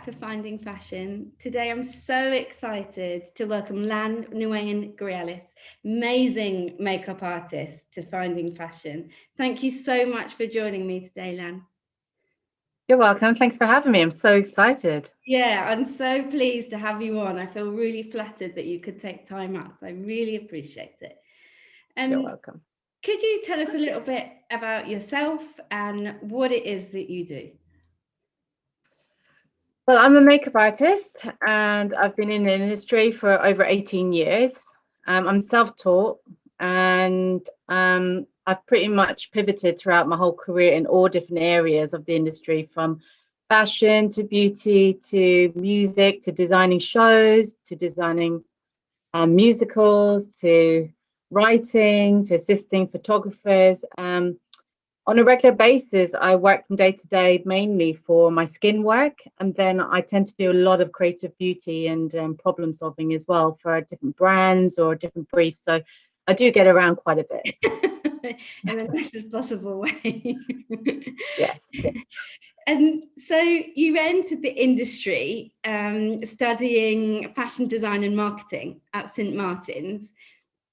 back to Finding Fashion. Today I'm so excited to welcome Nguyen Grealis, amazing makeup artist, to Finding Fashion. Thank you so much for joining me today, Lan. You're welcome. Thanks for having me. I'm so excited. Yeah, I'm so pleased to have you on. I feel really flattered that you could take time out. I really appreciate it. You're welcome. Could you tell us a little bit about yourself and what it is that you do? Well, I'm a makeup artist and I've been in the industry for over 18 years. I'm self-taught and I've pretty much pivoted throughout my whole career in all different areas of the industry, from fashion to beauty to music to designing shows to designing musicals to writing to assisting photographers. On a regular basis, I work from day to day mainly for my skin work, and then I tend to do a lot of creative beauty and problem solving as well for different brands or different briefs. So I do get around quite a bit. In the nicest possible way. Yes. And so you entered the industry studying fashion design and marketing at St. Martin's.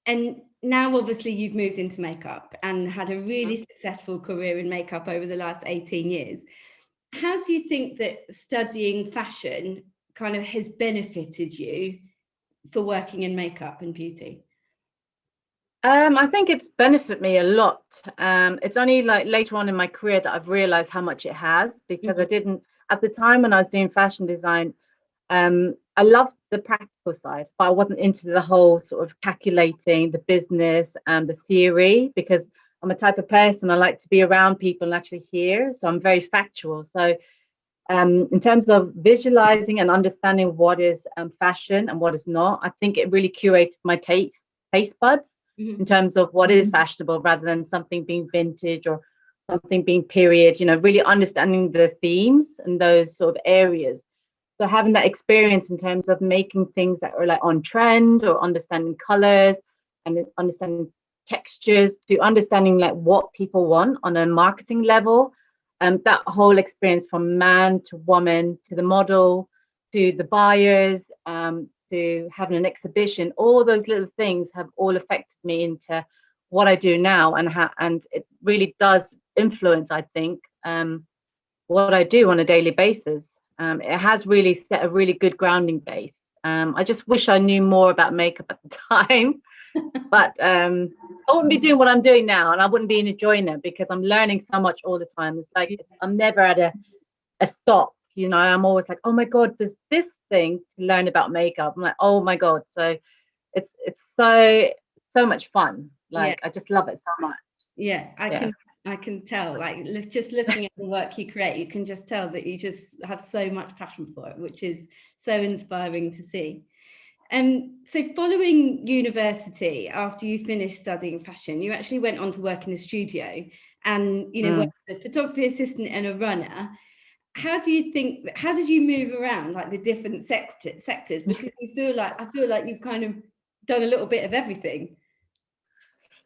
And now obviously you've moved into makeup and had a really successful career in makeup over the last 18 years. How do you think that studying fashion kind of has benefited you for working in makeup and beauty? I think it's benefited me a lot. It's only like later on in my career that I've realized how much it has, because I didn't, at the time when I was doing fashion design, I loved the practical side, but I wasn't into the whole sort of calculating the business and the theory, because I'm a type of person, I like to be around people and actually hear. So I'm very factual. So in terms of visualizing and understanding what is fashion and what is not, I think it really curated my taste buds in terms of what is fashionable rather than something being vintage or something being period, you know, really understanding the themes and those sort of areas. So having that experience in terms of making things that are like on trend, or understanding colors and understanding textures, to understanding like what people want on a marketing level. That whole experience from man to woman to the model to the buyers, to having an exhibition, all those little things have all affected me into what I do now, and it really does influence, I think, what I do on a daily basis. It has really set a really good grounding base. I just wish I knew more about makeup at the time, but I wouldn't be doing what I'm doing now, and I wouldn't be enjoying it, because I'm learning so much all the time. It's like I'm never at a stop, you know. I'm always like, oh my God, there's this thing to learn about makeup. I'm like, oh my God. So it's so much fun. Like, I just love it so much. Yeah, I can tell, like, just looking at the work you create, you can just tell that you just have so much passion for it, which is so inspiring to see. So following university, after you finished studying fashion, you actually went on to work in a studio and, you know, worked as a photography assistant and a runner. How did you move around, like, the different sectors? Because I feel like you've kind of done a little bit of everything.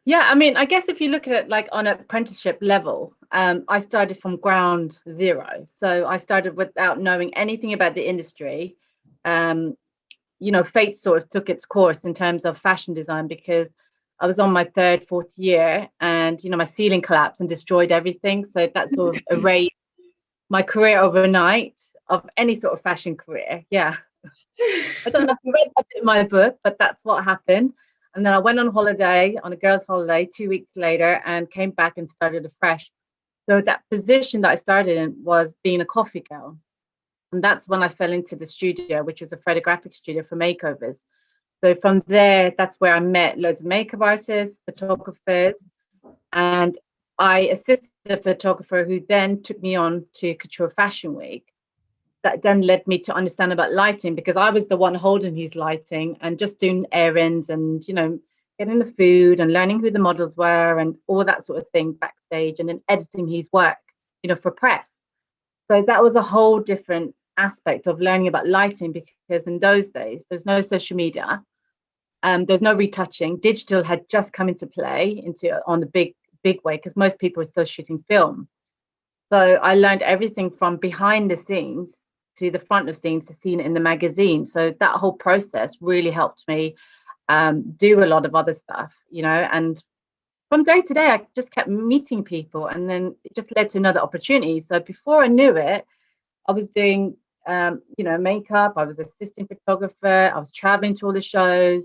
Yeah, I mean, I guess if you look at it like on an apprenticeship level, I started from ground zero. So I started without knowing anything about the industry. You know, fate sort of took its course in terms of fashion design, because I was on my third, fourth year, and, you know, my ceiling collapsed and destroyed everything. So that sort of erased my career overnight of any sort of fashion career. Yeah. I don't know if you read that in my book, but that's what happened. And then I went on holiday, on a girls' holiday, 2 weeks later, and came back and started afresh. So that position that I started in was being a coffee girl. And that's when I fell into the studio, which was a photographic studio for makeovers. So from there, that's where I met loads of makeup artists, photographers, and I assisted a photographer who then took me on to Couture Fashion Week. That then led me to understand about lighting, because I was the one holding his lighting and just doing errands and, you know, getting the food and learning who the models were and all that sort of thing backstage, and then editing his work, you know, for press. So that was a whole different aspect of learning about lighting, because in those days there's no social media, there's no retouching. Digital had just come into play on the big way, because most people were still shooting film. So I learned everything from behind the scenes to the front of scenes to seeing it in the magazine. So that whole process really helped me do a lot of other stuff, you know, and from day to day, I just kept meeting people, and then it just led to another opportunity. So before I knew it, I was doing, you know, makeup, I was assistant photographer, I was traveling to all the shows.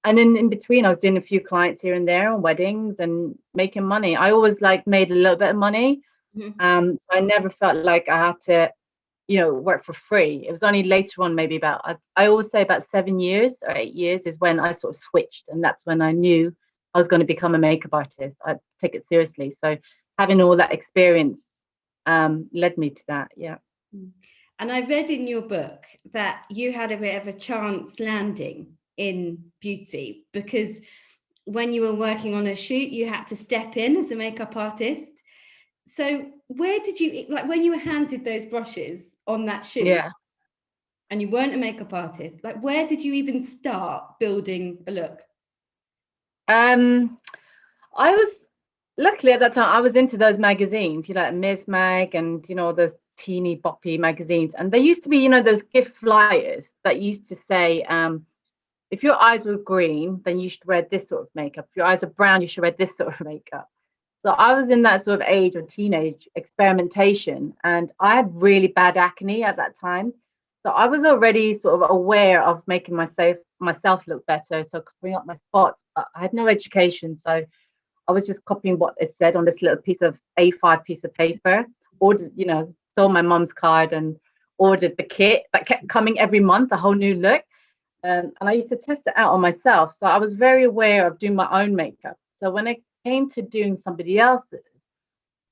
And then in between, I was doing a few clients here and there on weddings and making money. I always like made a little bit of money. So I never felt like I had to, you know, work for free. It was only later on, maybe about, I always say about 7 years or 8 years is when I sort of switched. And that's when I knew I was going to become a makeup artist. I take it seriously. So having all that experience led me to that. Yeah. And I read in your book that you had a bit of a chance landing in beauty, because when you were working on a shoot, you had to step in as a makeup artist. So where did you, like when you were handed those brushes on that shoot, and you weren't a makeup artist, like where did you even start building a look? I was, luckily at that time, I was into those magazines, you know, like Miss Mag and, you know, those teeny boppy magazines. And there used to be, you know, those gift flyers that used to say, if your eyes were green, then you should wear this sort of makeup. If your eyes are brown, you should wear this sort of makeup. So I was in that sort of age of teenage experimentation, and I had really bad acne at that time. So I was already sort of aware of making myself look better, so covering up my spots. But I had no education, so I was just copying what it said on this little piece of A5 piece of paper. Ordered, you know, stole my mum's card and ordered the kit that kept coming every month, a whole new look. And I used to test it out on myself. So I was very aware of doing my own makeup. So when it came to doing somebody else's,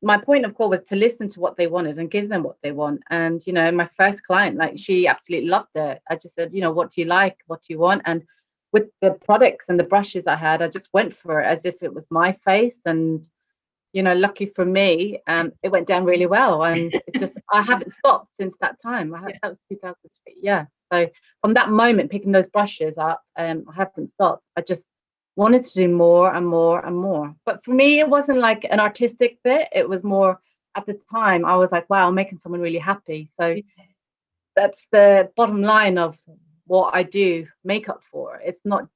my point of call was to listen to what they wanted and give them what they want. And, you know, my first client, like, she absolutely loved it. I just said, you know, what do you like? What do you want? And with the products and the brushes I had, I just went for it as if it was my face. And, you know, lucky for me, it went down really well. And it just, I haven't stopped since that time. That was 2003. Yeah. So from that moment, picking those brushes up, I haven't stopped. I just wanted to do more and more and more. But for me, it wasn't like an artistic bit. It was more, at the time, I was like, wow, I'm making someone really happy. So that's the bottom line of what I do makeup for. It's not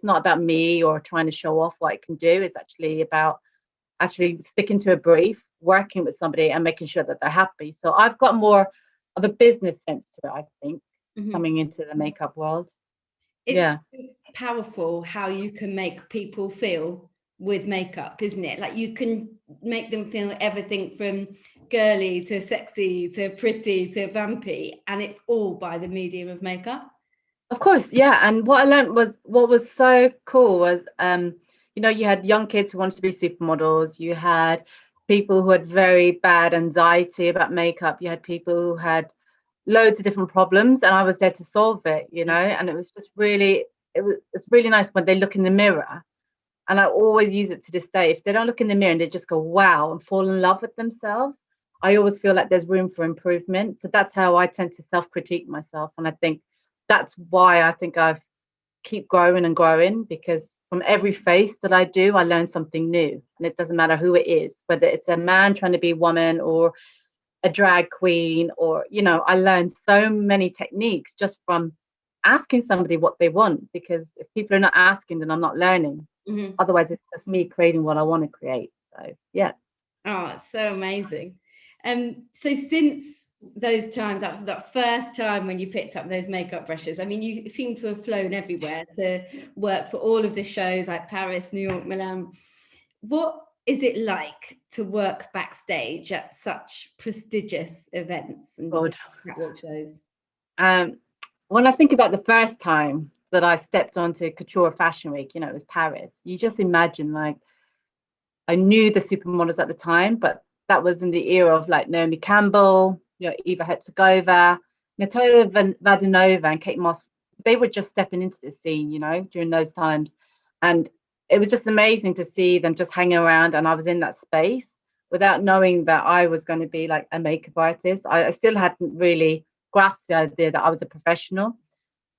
about me or trying to show off what I can do. It's actually about actually sticking to a brief, working with somebody and making sure that they're happy. So I've got more of a business sense to it, I think, coming into the makeup world. It's powerful how you can make people feel with makeup, isn't it? Like you can make them feel everything from girly to sexy to pretty to vampy, and it's all by the medium of makeup. Of course, yeah. And what I learned was, what was so cool was, you know, you had young kids who wanted to be supermodels. You had people who had very bad anxiety about makeup. You had people who had loads of different problems, and I was there to solve it, you know. And it was just really, it's really nice when they look in the mirror. And I always use it to this day. If they don't look in the mirror and they just go, wow, and fall in love with themselves, I always feel like there's room for improvement. So that's how I tend to self-critique myself. And I think that's why I think I've keep growing and growing, because from every face that I do, I learn something new. And it doesn't matter who it is, whether it's a man trying to be a woman or a drag queen, or, you know, I learned so many techniques just from asking somebody what they want, because if people are not asking, then I'm not learning. Otherwise it's just me creating what I want to create. So yeah. Oh, it's so amazing. So since those times, that first time when you picked up those makeup brushes, I mean, you seem to have flown everywhere to work for all of the shows like Paris, New York, Milan. What is it like to work backstage at such prestigious events and catwalk shows? When I think about the first time that I stepped onto Couture Fashion Week, you know, it was Paris. You just imagine, like, I knew the supermodels at the time, but that was in the era of like Naomi Campbell, you know, Eva Herzegova, Natalia Vadanova, and Kate Moss. They were just stepping into the scene, you know, during those times. And it was just amazing to see them just hanging around. And I was in that space without knowing that I was going to be like a makeup artist. I still hadn't really grasped the idea that I was a professional.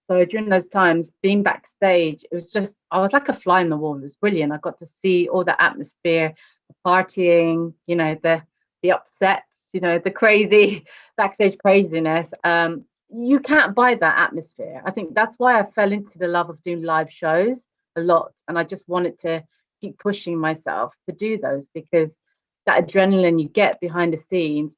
So during those times, being backstage, it was just, I was like a fly in the wall. It was brilliant. I got to see all the atmosphere, the partying, you know, the upsets, you know, the crazy backstage craziness. You can't buy that atmosphere. I think that's why I fell into the love of doing live shows a lot, and I just wanted to keep pushing myself to do those, because that adrenaline you get behind the scenes,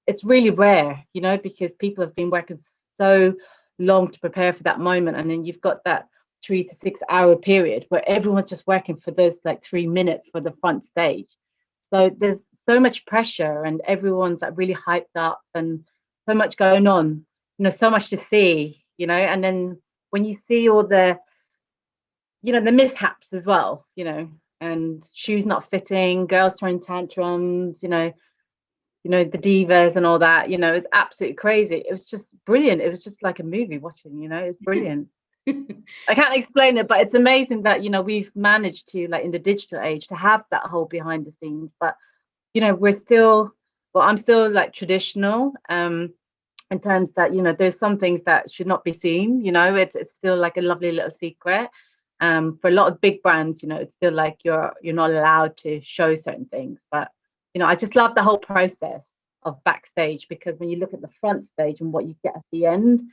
it's really rare, you know, because people have been working so long to prepare for that moment, and then you've got that 3 to 6 hour period where everyone's just working for those like 3 minutes for the front stage. So there's so much pressure, and everyone's like really hyped up, and so much going on, you know, so much to see, you know. And then when you see all the, you know, the mishaps as well, you know, and shoes not fitting, girls throwing tantrums, the divas and all that, you know, it's absolutely crazy. It was just brilliant. It was just like a movie watching, you know, it's brilliant. I can't explain it, but it's amazing that, you know, we've managed to, like, in the digital age, to have that whole behind the scenes. But, you know, I'm still like traditional, in terms that, you know, there's some things that should not be seen, you know, it's still like a lovely little secret. For a lot of big brands, you know, it's still like you're not allowed to show certain things. But, you know, I just love the whole process of backstage, because when you look at the front stage and what you get at the end,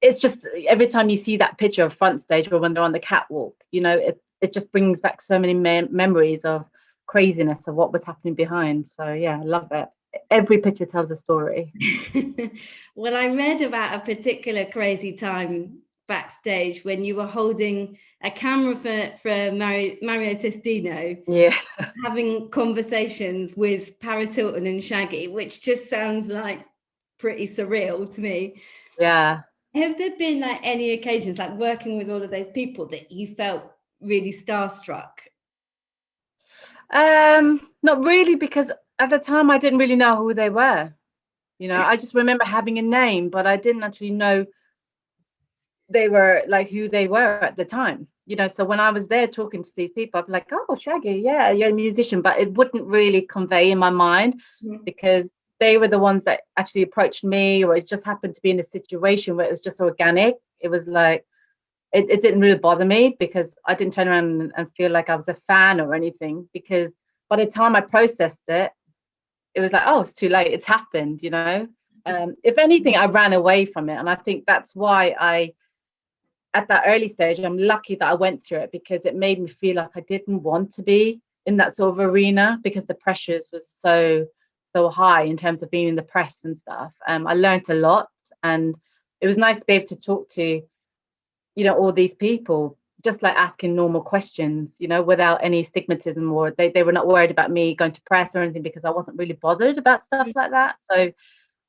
it's just, every time you see that picture of front stage, or when they're on the catwalk, you know, it just brings back so many memories of craziness of what was happening behind. So yeah, I love it. Every picture tells a story. Well, I read about a particular crazy time backstage when you were holding a camera for Mario Testino, yeah, having conversations with Paris Hilton and Shaggy, which just sounds like pretty surreal to me. Yeah. Have there been like any occasions, like working with all of those people, that you felt really starstruck? Not really, because at the time I didn't really know who they were. You know, I just remember having a name, but I didn't actually know they were like who they were at the time. You know, so when I was there talking to these people, I'd be like, oh, Shaggy, yeah, you're a musician, but it wouldn't really convey in my mind, because they were the ones that actually approached me, or it just happened to be in a situation where it was just organic. It was like, it didn't really bother me, because I didn't turn around and feel like I was a fan or anything, because by the time I processed it, it was like, oh, it's too late. It's happened, you know. If anything, I ran away from it. And I think that's why at that early stage, I'm lucky that I went through it, because it made me feel like I didn't want to be in that sort of arena, because the pressures was so high in terms of being in the press and stuff. I learned a lot, and it was nice to be able to talk to, you know, all these people, just like asking normal questions, you know, without any stigmatism, or they were not worried about me going to press or anything, because I wasn't really bothered about stuff like that. So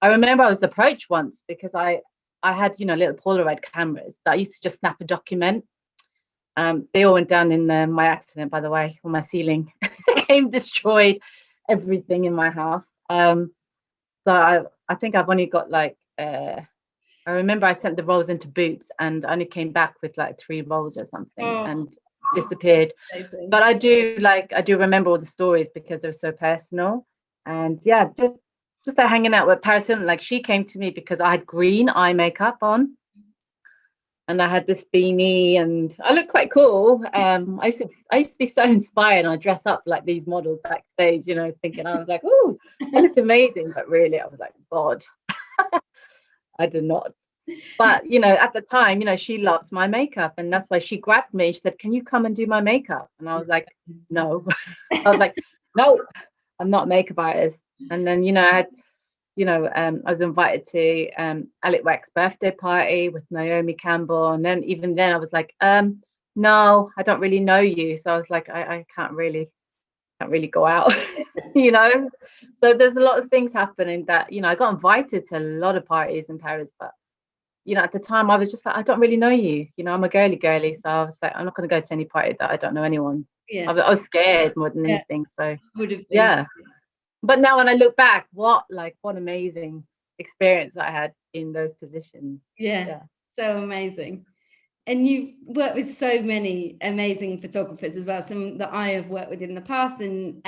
I remember I was approached once, because I had, you know, little Polaroid cameras that I used to just snap a document. They all went down in my accident, by the way, when my ceiling came destroyed, everything in my house. So I think I've only got like, I remember I sent the rolls into Boots, and I only came back with like 3 rolls or something, and disappeared. But I do remember all the stories, because they're so personal. And yeah, just like hanging out with Paris Hilton, like she came to me because I had green eye makeup on, and I had this beanie, and I looked quite cool. I used to be so inspired, and I dress up like these models backstage, you know, thinking I was like, oh, I looked amazing, but really I was like, God. I did not. But, you know, at the time, you know, she loved my makeup, and that's why she grabbed me. She said, can you come and do my makeup? And I was like, no. I was like, no, I'm not a makeup artist. And then, you know, I was invited to Alec Weck's birthday party with Naomi Campbell. And then even then I was like, no, I don't really know you. So I was like, I can't really go out, you know. So there's a lot of things happening that, you know, I got invited to a lot of parties in Paris, but, you know, at the time I was just like, I don't really know you, you know, I'm a girly, so I was like, I'm not going to go to any party that I don't know anyone. I was scared more than anything. So yeah, but now when I look back, what amazing experience I had in those positions. Yeah, so amazing. And you've worked with so many amazing photographers as well, some that I have worked with in the past, and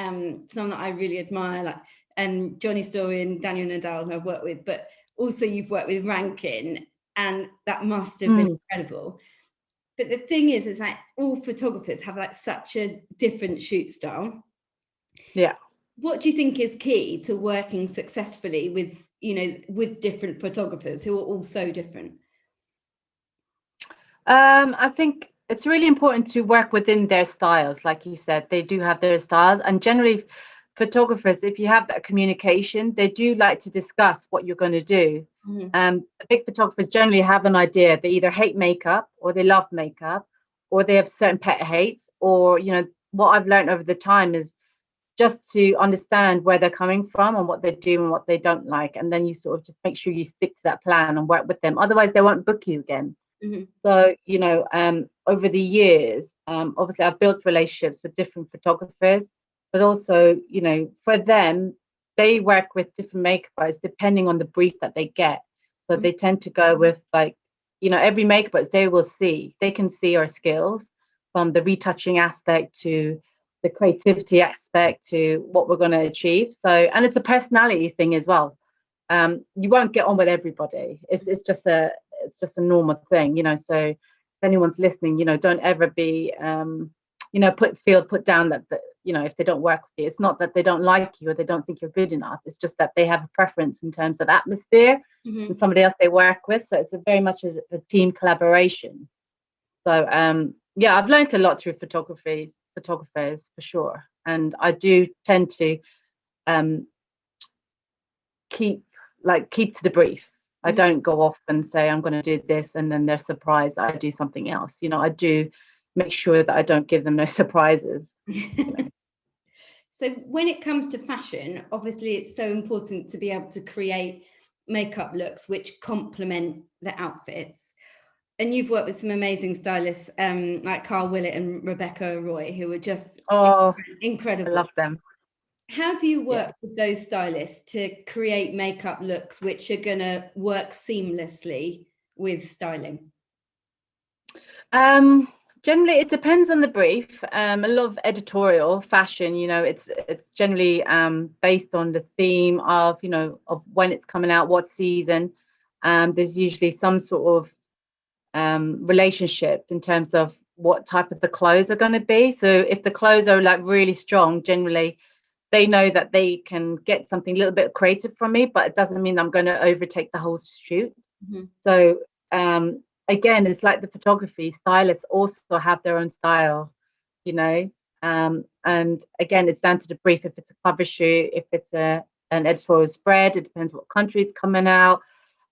some that I really admire, like Johnny Story and Daniel Nadal, who I've worked with, but also you've worked with Rankin, and that must have been incredible. But the thing is, it's like all photographers have like such a different shoot style. Yeah. What do you think is key to working successfully with, with different photographers who are all so different? I think it's really important to work within their styles. Like you said, they do have their styles, and generally photographers, if you have that communication, they do like to discuss what you're going to do. The big photographers generally have an idea. They either hate makeup, or they love makeup, or they have certain pet hates, or what I've learned over the time is just to understand where they're coming from and what they do and what they don't like, and then you sort of just make sure you stick to that plan and work with them. Otherwise, they won't book you again. So over the years, obviously I've built relationships with different photographers, but also for them, they work with different makeup artists depending on the brief that they get. So they tend to go with every makeup artist they can see our skills, from the retouching aspect to the creativity aspect to what we're going to achieve. So, and it's a personality thing as well. You won't get on with everybody. It's just a normal thing, so if anyone's listening, don't ever be put down that if they don't work with you, it's not that they don't like you or they don't think you're good enough. It's just that they have a preference in terms of atmosphere and somebody else they work with. So it's very much a team collaboration. So I've learned a lot through photographers for sure, and I do tend to keep to the brief. I don't go off and say I'm going to do this and then they're surprised I do something else. I do make sure that I don't give them no surprises. So when it comes to fashion, obviously it's so important to be able to create makeup looks which complement the outfits. And you've worked with some amazing stylists like Carl Willett and Rebecca Roy, who are just incredible. I love them. How do you work with those stylists to create makeup looks which are going to work seamlessly with styling? Generally, it depends on the brief. A lot of editorial fashion, it's generally based on the theme of of when it's coming out, what season. There's usually some sort of relationship in terms of what type of the clothes are going to be. So if the clothes are really strong, generally they know that they can get something a little bit creative from me, but it doesn't mean I'm going to overtake the whole shoot. So again, it's like the photography stylists also have their own style, and again, it's down to the brief. If it's a cover shoot, if it's an editorial spread, it depends what country it's coming out.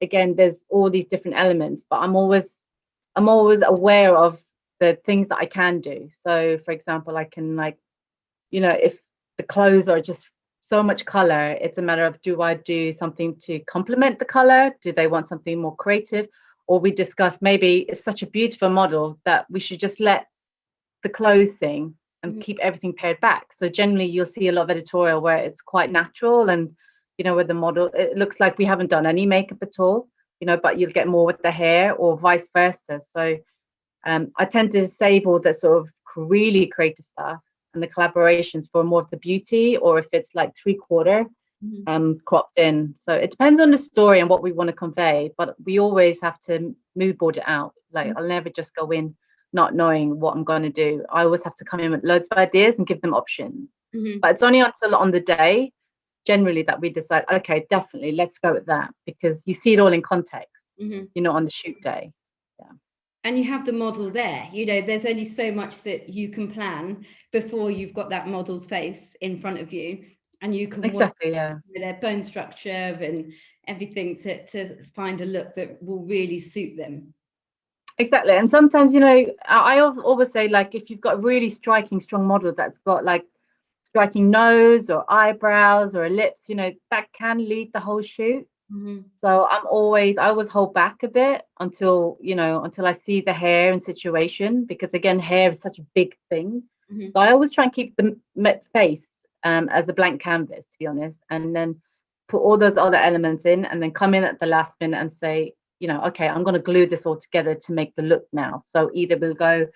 Again, there's all these different elements, but I'm always aware of the things that I can do. So for example, I can if the clothes are just so much color, it's a matter of, do I do something to complement the color? Do they want something more creative? Or we discuss, maybe it's such a beautiful model that we should just let the clothes sing and keep everything pared back. So generally you'll see a lot of editorial where it's quite natural, and with the model, it looks like we haven't done any makeup at all, but you'll get more with the hair, or vice versa. So I tend to save all the sort of really creative stuff and the collaborations for more of the beauty, or if it's like 3/4 cropped in. So it depends on the story and what we want to convey, but we always have to mood board it out. I'll never just go in not knowing what I'm going to do. I always have to come in with loads of ideas and give them options. But it's only until on the day generally that we decide, okay, definitely let's go with that, because you see it all in context, on the shoot day. And you have the model there, there's only so much that you can plan before you've got that model's face in front of you, and you can work with their bone structure and everything to find a look that will really suit them. Exactly. And sometimes, I always say, if you've got a really striking, strong model that's got striking nose or eyebrows or lips, that can lead the whole shoot. So I always hold back a bit until I see the hair and situation, because again, hair is such a big thing. So I always try and keep the face as a blank canvas, to be honest, and then put all those other elements in, and then come in at the last minute and say, okay, I'm going to glue this all together to make the look now. So either we'll go,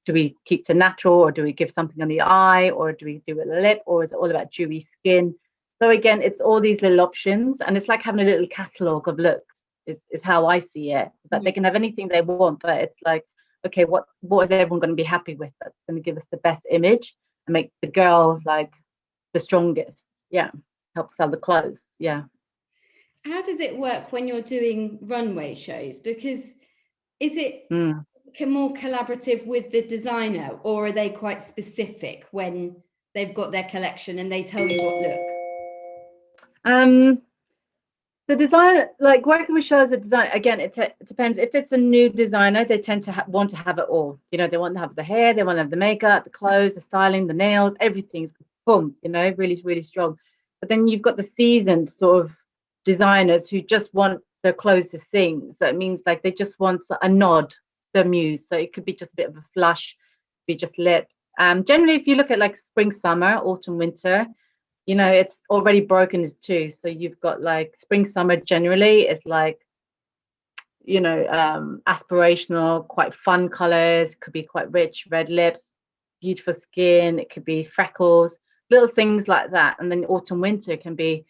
do we keep to natural, or do we give something on the eye, or do we do a lip, or is it all about dewy skin? So again, it's all these little options, and it's like having a little catalogue of looks is how I see it. That they can have anything they want, but it's like, okay, what is everyone going to be happy with? That's going to give us the best image and make the girl the strongest. help sell the clothes. Yeah. How does it work when you're doing runway shows? Because is it more collaborative with the designer, or are they quite specific when they've got their collection and they tell you what look? The designer, like working with shows, the design, again, it depends. If it's a new designer, they tend to want to have it all. You know, they want to have the hair, they want to have the makeup, the clothes, the styling, the nails, everything's boom, you know, really, really strong. But then you've got the seasoned sort of designers who just want their clothes to sing. So it means like they just want a nod, the muse. So it could be just a bit of a flush, be just lips. Generally, if you look at like spring, summer, autumn, winter, you know, it's already broken into two. So you've got like spring, summer generally is like, you know, aspirational, quite fun colors, could be quite rich, red lips, beautiful skin, it could be freckles, little things like that. And then autumn, winter can be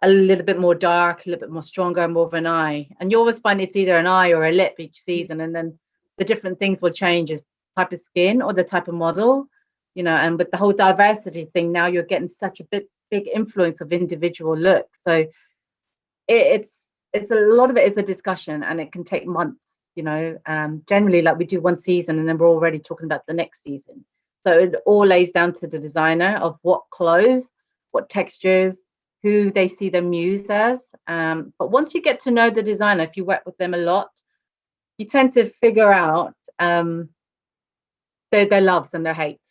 a little bit more dark, a little bit more stronger, more of an eye. And you always find it's either an eye or a lip each season. And then the different things will change as type of skin or the type of model. You know, and with the whole diversity thing, now you're getting such a big influence of individual looks. So it's a lot of it is a discussion, and it can take months. You know, generally, like we do one season, and then we're already talking about the next season. So it all lays down to the designer of what clothes, what textures, who they see their muse as. But once you get to know the designer, if you work with them a lot, you tend to figure out their loves and their hates.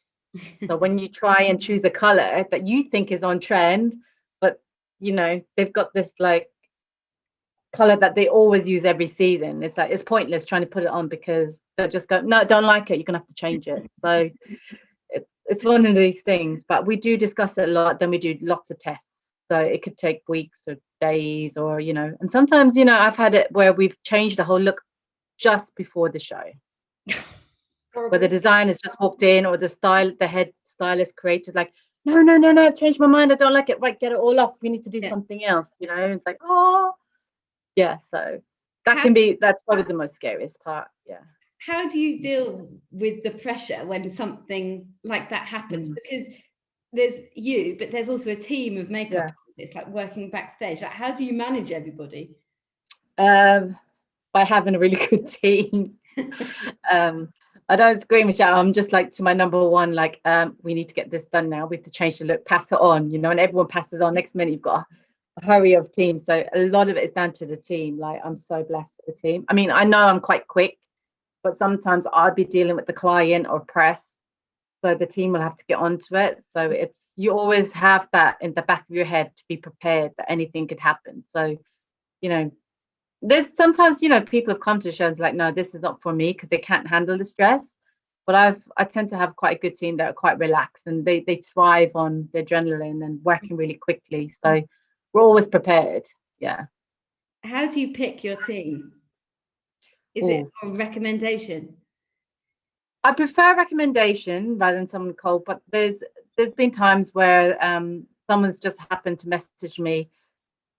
So when you try and choose a color that you think is on trend, but you know, they've got this like color that they always use every season, it's like it's pointless trying to put it on because they'll just go, no, don't like it, you're gonna have to change it. So it's one of these things, but we do discuss it a lot. Then we do lots of tests, so it could take weeks or days, or you know, and sometimes, you know, I've had it where we've changed the whole look just before the show. Where the designer's just walked in, or the head stylist created like, no, I've changed my mind, I don't like it, right, get it all off, we need to do something else, you know. It's like, oh yeah, so that's probably the most scariest part. Yeah. How do you deal with the pressure when something like that happens? Because there's you, but there's also a team of makeup artists like working backstage. Like, how do you manage everybody? By having a really good team. I don't scream and shout. I'm just like to my number one, like, we need to get this done now. We have to change the look, pass it on, you know, and everyone passes on. Next minute, you've got a hurry of team. So a lot of it is down to the team. Like, I'm so blessed with the team. I mean, I know I'm quite quick, but sometimes I'll be dealing with the client or press. So the team will have to get onto it. So you always have that in the back of your head to be prepared that anything could happen. So, you know, there's sometimes, you know, people have come to shows like, no, this is not for me, because they can't handle the stress. But I tend to have quite a good team that are quite relaxed, and they thrive on the adrenaline and working really quickly. So we're always prepared. Yeah. How do you pick your team? Is it a recommendation? I prefer recommendation rather than someone cold, but there's been times where someone's just happened to message me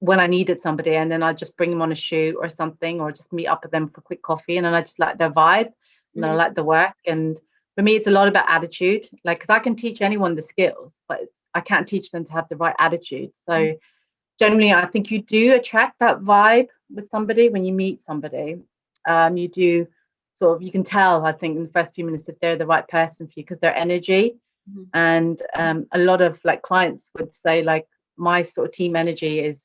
when I needed somebody, and then I just bring them on a shoot or something, or just meet up with them for a quick coffee, and then I just like their vibe and I like the work. And for me, it's a lot about attitude, like, because I can teach anyone the skills, but I can't teach them to have the right attitude. So generally, I think you do attract that vibe with somebody when you meet somebody. You do sort of, you can tell, I think, in the first few minutes if they're the right person for you, because their energy. And a lot of like clients would say, like, my sort of team energy is,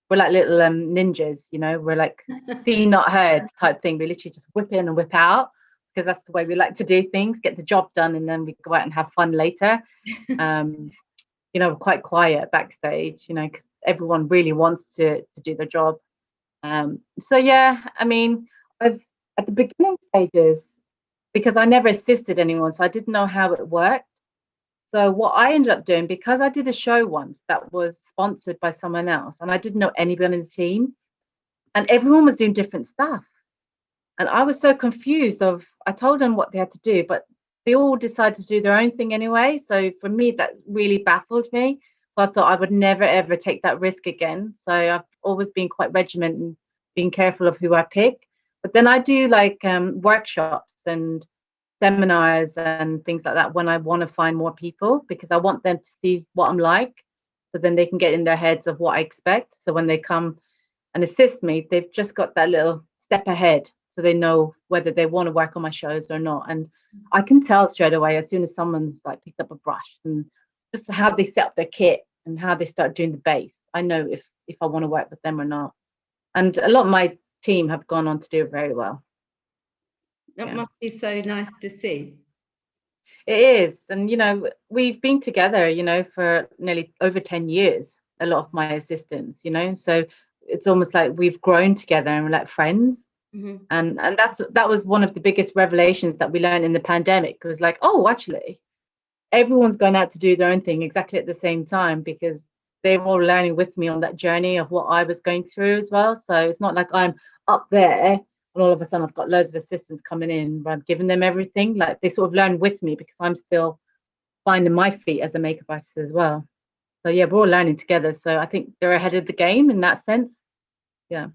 we're like little ninjas, you know, we're like seen not heard type thing. We literally just whip in and whip out, because that's the way we like to do things, get the job done, and then we go out and have fun later. You know, we're quite quiet backstage, you know, because everyone really wants to do their job. So yeah, I mean, I've at the beginning stages, because I never assisted anyone, so I didn't know how it worked. So what I ended up doing, because I did a show once that was sponsored by someone else, and I didn't know anyone in the team, and everyone was doing different stuff. And I was so confused I told them what they had to do, but they all decided to do their own thing anyway. So for me, that really baffled me. So I thought I would never, ever take that risk again. So I've always been quite regimented and being careful of who I pick. But then I do like workshops and seminars and things like that when I want to find more people, because I want them to see what I'm like, so then they can get in their heads of what I expect. So when they come and assist me, they've just got that little step ahead, so they know whether they want to work on my shows or not. And I can tell straight away as soon as someone's like picked up a brush and just how they set up their kit and how they start doing the base. I know if I want to work with them or not. And a lot of my team have gone on to do it very well. That must be so nice to see. It is. And, you know, we've been together, you know, for nearly over 10 years, a lot of my assistants, you know, so it's almost like we've grown together and we're like friends. Mm-hmm. And that was one of the biggest revelations that we learned in the pandemic. It was like, oh, actually, everyone's going out to do their own thing exactly at the same time, because they were all learning with me on that journey of what I was going through as well. So it's not like I'm up there and all of a sudden I've got loads of assistants coming in where I'm giving them everything. Like they sort of learn with me because I'm still finding my feet as a makeup artist as well. So yeah, we're all learning together. So I think they're ahead of the game in that sense. Yeah.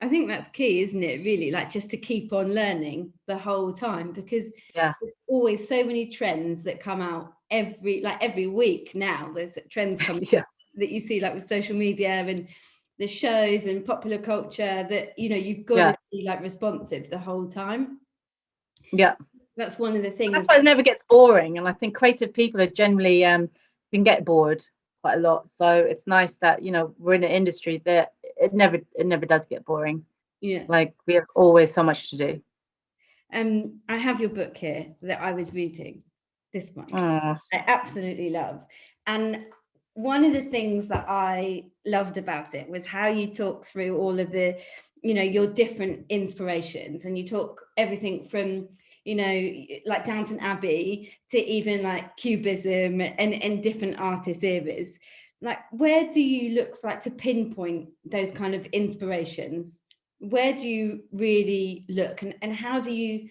I think that's key, isn't it? Really, like just to keep on learning the whole time, because there's always so many trends that come out every week now. There's trends coming out that you see, like with social media and the shows and popular culture, that, you know, you've got to be like responsive the whole time. Yeah. That's one of the things. That's why it never gets boring. And I think creative people are generally can get bored quite a lot. So it's nice that, you know, we're in an industry that it never does get boring. Yeah. Like we have always so much to do. I have your book here that I was reading this month. I absolutely love. And one of the things that I loved about it was how you talk through all of the, you know, your different inspirations, and you talk everything from, you know, like Downton Abbey to even like Cubism and different artist eras. Like, where do you look for, like, to pinpoint those kind of inspirations? Where do you really look, and how do you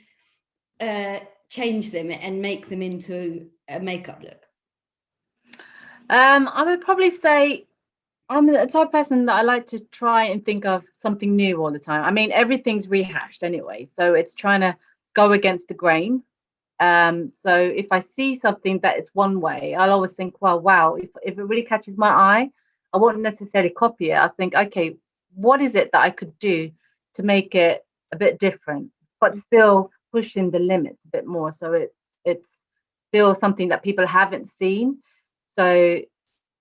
change them and make them into a makeup look? I would probably say I'm the type of person that I like to try and think of something new all the time. I mean, everything's rehashed anyway, so it's trying to go against the grain. So if I see something that it's one way, I'll always think, well, wow, if it really catches my eye, I won't necessarily copy it. I think, okay, what is it that I could do to make it a bit different, but still pushing the limits a bit more, so it's still something that people haven't seen. So, you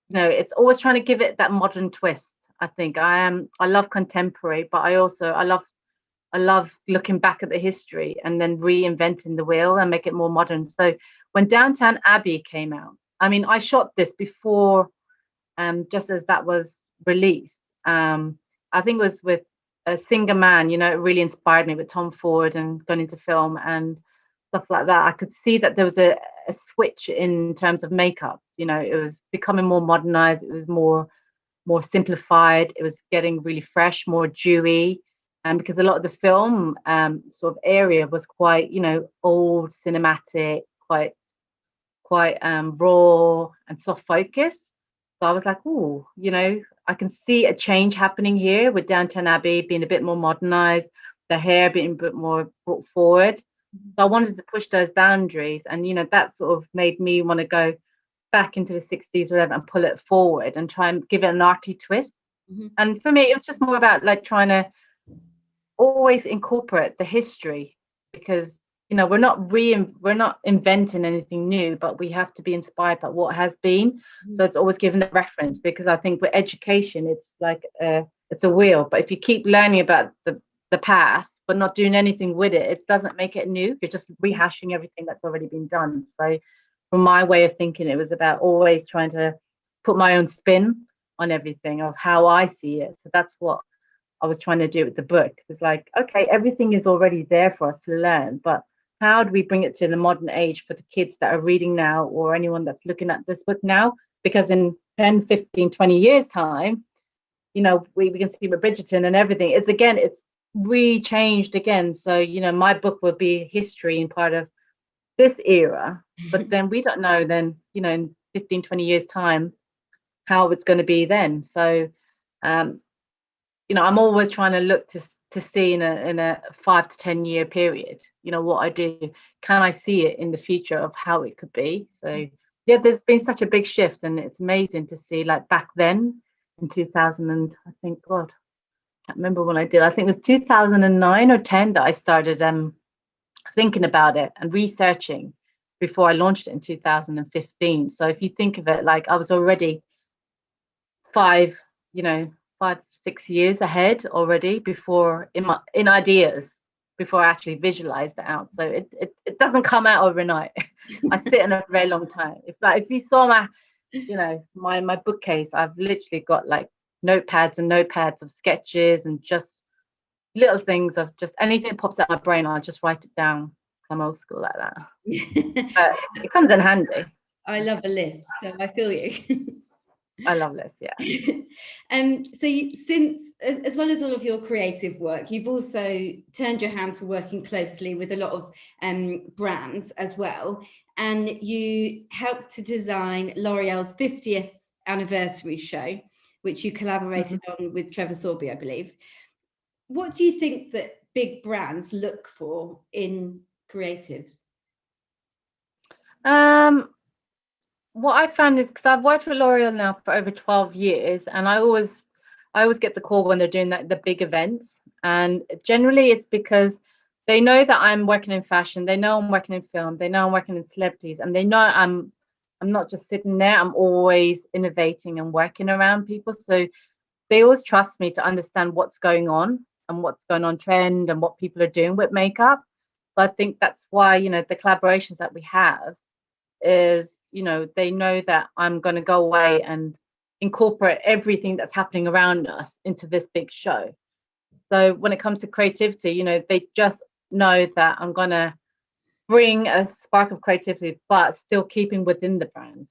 know, it's always trying to give it that modern twist. I think I love contemporary, but I love looking back at the history and then reinventing the wheel and make it more modern. So when Downton Abbey came out, I mean, I shot this before, just as that was released. I think it was with a Singer Man, you know, it really inspired me with Tom Ford and going into film and stuff like that. I could see that there was a switch in terms of makeup. You know, it was becoming more modernized. It was more simplified. It was getting really fresh, more dewy. And because a lot of the film sort of area was quite, you know, old, cinematic, quite raw and soft focus. So I was like, oh, you know, I can see a change happening here with Downton Abbey being a bit more modernized, the hair being a bit more brought forward. So I wanted to push those boundaries, and, you know, that sort of made me want to go back into the 60s or whatever and pull it forward and try and give it an arty twist. And for me, it was just more about like trying to always incorporate the history, because, you know, we're not inventing anything new, but we have to be inspired by what has been. So it's always given a reference, because I think with education, it's like it's a wheel, but if you keep learning about the past but not doing anything with it, it doesn't make it new. You're just rehashing everything that's already been done. So from my way of thinking, it was about always trying to put my own spin on everything of how I see it. So that's what I was trying to do with the book. It's like, okay, everything is already there for us to learn, but how do we bring it to the modern age for the kids that are reading now, or anyone that's looking at this book now? Because in 10, 15, 20 years time, you know, we can see with Bridgerton and everything, it's re-changed again. So, you know, my book will be history and part of this era, but then we don't know then, you know, in 15, 20 years time, how it's going to be then. So, you know, I'm always trying to look to see in a 5 to 10 year period, you know, what I do. Can I see it in the future of how it could be? So Yeah, there's been such a big shift, and it's amazing to see, like back then in 2000, and I think, God, I can't remember when I did. I think it was 2009 or 10 that I started thinking about it and researching before I launched it in 2015. So if you think of it, like I was already five, 5, 6 years ahead already before in ideas before I actually visualized it out. So it doesn't come out overnight. I sit in a very long time. If you saw my my bookcase, I've literally got like notepads and notepads of sketches and just little things of just anything that pops out my brain, I'll just write it down. I'm old school like that. But it comes in handy. I love a list, so I feel you. I love lists, yeah. So since, as well as all of your creative work, you've also turned your hand to working closely with a lot of brands as well. And you helped to design L'Oreal's 50th anniversary show, which you collaborated on with Trevor Sorbie, I believe. What do you think that big brands look for in creatives? What I found is, because I've worked with L'Oreal now for over 12 years, and I always get the call when they're doing the big events, and generally it's because they know that I'm working in fashion, they know I'm working in film, they know I'm working in celebrities, and they know I'm not just sitting there, I'm always innovating and working around people. So they always trust me to understand what's going on and what's going on trend and what people are doing with makeup. So I think that's why, the collaborations that we have is, they know that I'm going to go away and incorporate everything that's happening around us into this big show. So when it comes to creativity, they just know that I'm going to bring a spark of creativity, but still keeping within the brand.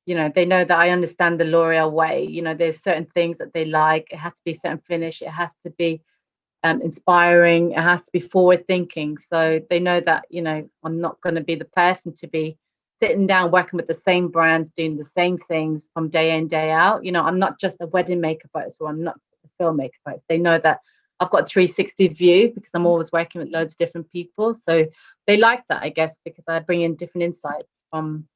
They know that I understand the L'Oreal way. There's certain things that they like. It has to be a certain finish. It has to be inspiring. It has to be forward thinking. So they know that, I'm not going to be the person to be sitting down working with the same brands, doing the same things from day in, day out. I'm not just a wedding makeup artist, or I'm not a film makeup artist. They know that I've got a 360 view because I'm always working with loads of different people. So they like that, I guess, because I bring in different insights from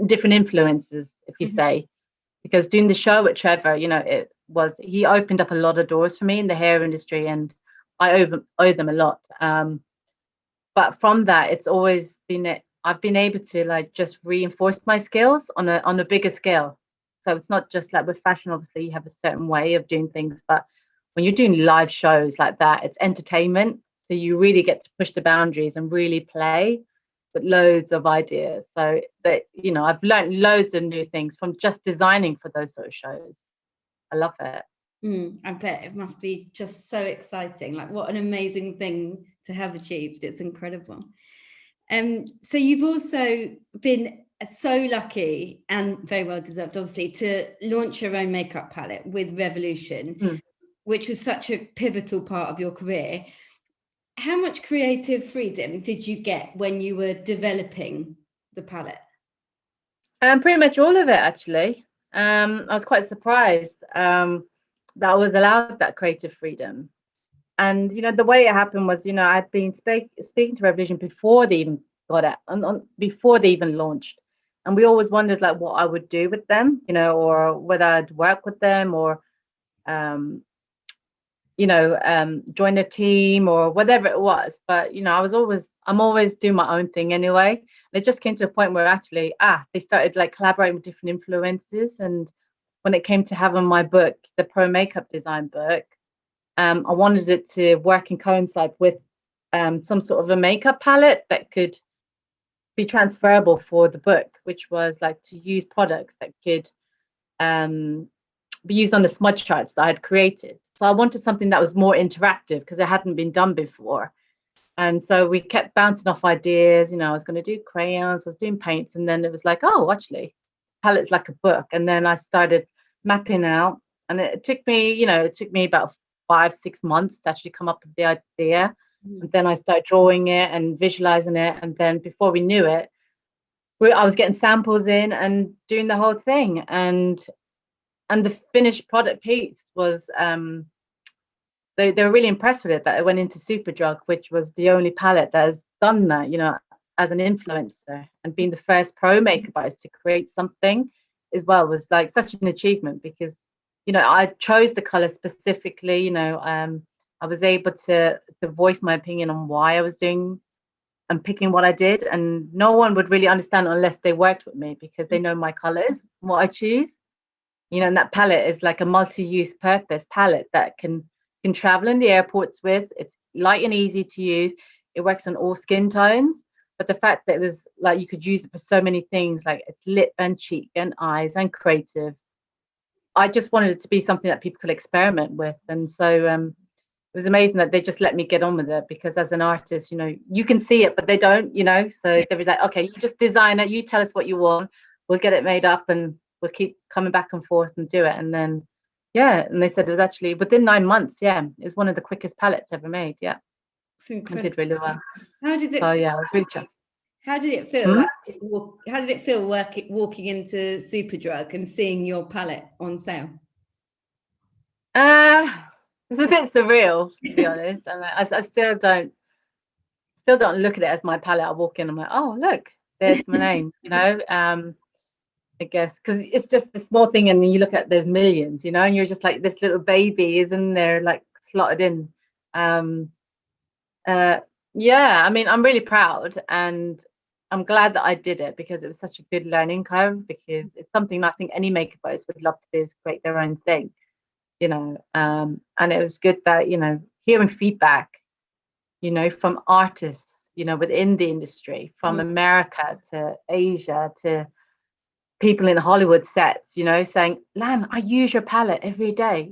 different influences, if you say. Because doing the show with Trevor, he opened up a lot of doors for me in the hair industry, and I owe them a lot. But from that, it's always been I've been able to just reinforce my skills on a bigger scale. So it's not just like with fashion, obviously you have a certain way of doing things, but when you're doing live shows like that, it's entertainment. So you really get to push the boundaries and really play with loads of ideas. So that, I've learned loads of new things from just designing for those sort of shows. I love it. I bet it must be just so exciting. Like, what an amazing thing to have achieved. It's incredible. So you've also been so lucky and very well deserved, obviously, to launch your own makeup palette with Revolution, which was such a pivotal part of your career. How much creative freedom did you get when you were developing the palette? Pretty much all of it, actually. I was quite surprised that I was allowed that creative freedom. And the way it happened was, I'd been speaking to Revolution before they even got it, before they even launched, and we always wondered what I would do with them, or whether I'd work with them, or join a team or whatever it was. But I'm always doing my own thing anyway. And it just came to a point where actually they started collaborating with different influences, and when it came to having my book, the Pro Makeup Design book, I wanted it to work and coincide with some sort of a makeup palette that could be transferable for the book, which was to use products that could be used on the smudge charts that I had created. So I wanted something that was more interactive because it hadn't been done before. And so we kept bouncing off ideas. I was going to do crayons, I was doing paints, and then it was oh, actually, palette's like a book. And then I started mapping out, and it took me about 5-6 months to actually come up with the idea. And then I started drawing it and visualizing it, and then before we knew it, I was getting samples in and doing the whole thing. And the finished product piece was they were really impressed with it, that it went into Superdrug, which was the only palette that has done that. as an influencer, and being the first pro makeup artist to create something as well was like such an achievement, because I chose the color specifically. I was able to voice my opinion on why I was doing and picking what I did, and no one would really understand unless they worked with me, because they know my colors, what I choose. And that palette is like a multi-use purpose palette that can travel in the airports with. It's light and easy to use. It works on all skin tones. But the fact that it was like you could use it for so many things, like it's lip and cheek and eyes and creative. I just wanted it to be something that people could experiment with. And so it was amazing that they just let me get on with it, because as an artist, you can see it, but they don't, so they was like, okay, you just design it, you tell us what you want, we'll get it made up, and we'll keep coming back and forth and do it. And then, and they said it was actually within 9 months. It was one of the quickest palettes ever made. I did really well. How did it I was really chuffed. How did it feel? How did it feel walking into Superdrug and seeing your palette on sale? It's a bit surreal, to be honest. And I still don't look at it as my palette. I walk in, I'm like, oh, look, there's my name, I guess, because it's just a small thing, and you look at there's millions, and you're just like, this little baby is in there, like slotted in. I mean, I'm really proud, and I'm glad that I did it, because it was such a good learning curve, because it's something I think any makeup artist would love to do, is create their own thing, and it was good that, hearing feedback, from artists, within the industry, from America to Asia to people in Hollywood sets, saying, Lan, I use your palette every day,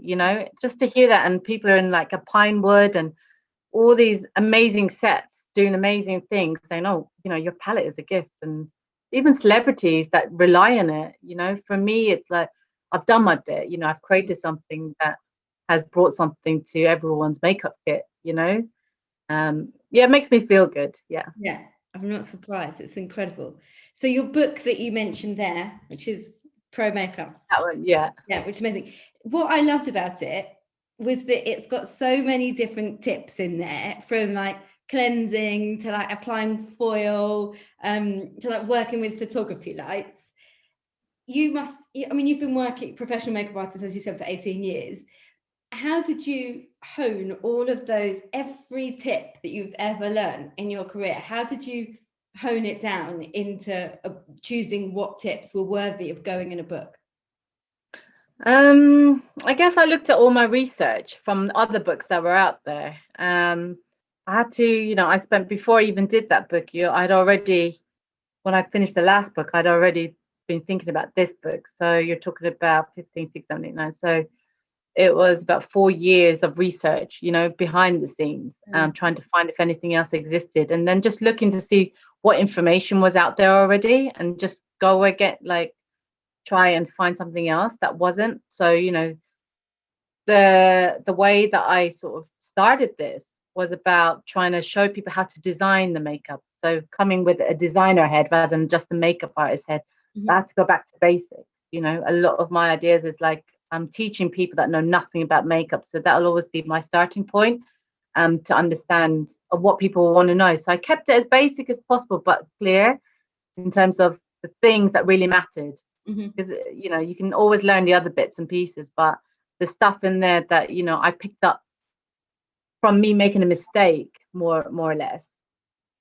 just to hear that. And people are in like a Pinewood and all these amazing sets doing amazing things, saying, oh, your palette is a gift. And even celebrities that rely on it, for me, it's like, I've done my bit, I've created something that has brought something to everyone's makeup kit, it makes me feel good. Yeah, I'm not surprised. It's incredible. So your book that you mentioned there, which is Pro Makeup, that one, which is amazing. What I loved about it was that it's got so many different tips in there, from like cleansing to like applying foil, to like working with photography lights. You've been working professional makeup artist, as you said, for 18 years. How did you hone all of those, every tip that you've ever learned in your career? How did you hone it down into choosing what tips were worthy of going in a book? I guess I looked at all my research from other books that were out there. I had to, I spent, before I even did that book, I'd already, when I finished the last book, I'd already been thinking about this book. So you're talking about 15, 16, 17, 18, 19. So it was about 4 years of research, behind the scenes, trying to find if anything else existed, and then just looking to see what information was out there already, and just go again, like try and find something else that wasn't. So, the way that I sort of started this was about trying to show people how to design the makeup. So coming with a designer head rather than just a makeup artist head. I had to go back to basics. A lot of my ideas is like, I'm teaching people that know nothing about makeup. So that'll always be my starting point, to understand what people want to know. So I kept it as basic as possible, but clear in terms of the things that really mattered. Because, you can always learn the other bits and pieces, but the stuff in there that, I picked up from me making a mistake, more or less.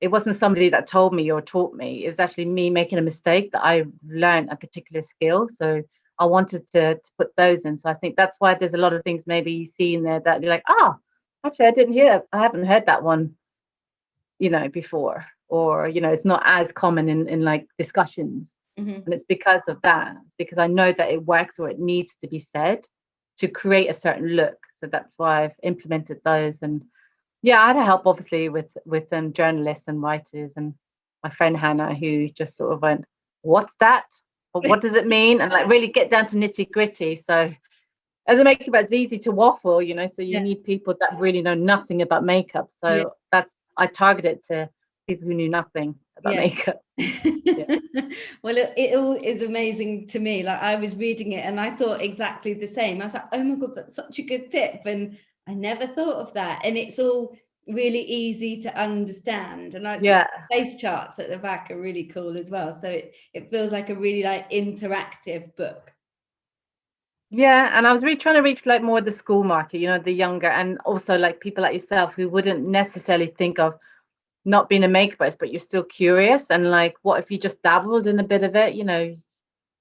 It wasn't somebody that told me or taught me. It was actually me making a mistake that I learned a particular skill. So I wanted to put those in. So I think that's why there's a lot of things maybe you see in there that you're like, actually, I haven't heard that one, before, or, it's not as common in like discussions. And it's because of that, because I know that it works, or it needs to be said to create a certain look. So that's why I've implemented those. And I had to help obviously with journalists and writers, and my friend Hannah, who just sort of went, what's that? Or what does it mean? And like really get down to nitty gritty. So as a makeup, it's easy to waffle, so you need people that really know nothing about makeup. So I targeted to people who knew nothing about makeup. Well, it all is amazing to me. Like, I was reading it and I thought exactly the same. I was like, oh my God, that's such a good tip. And I never thought of that. And it's all really easy to understand. And Yeah. face charts at the back are really cool as well. So it feels like a really like interactive book. Yeah, and I was really trying to reach like more the school market, you know, the younger, and also like people like yourself who wouldn't necessarily think of not being a makeup artist, but you're still curious. And like, what if you just dabbled in a bit of it, you know,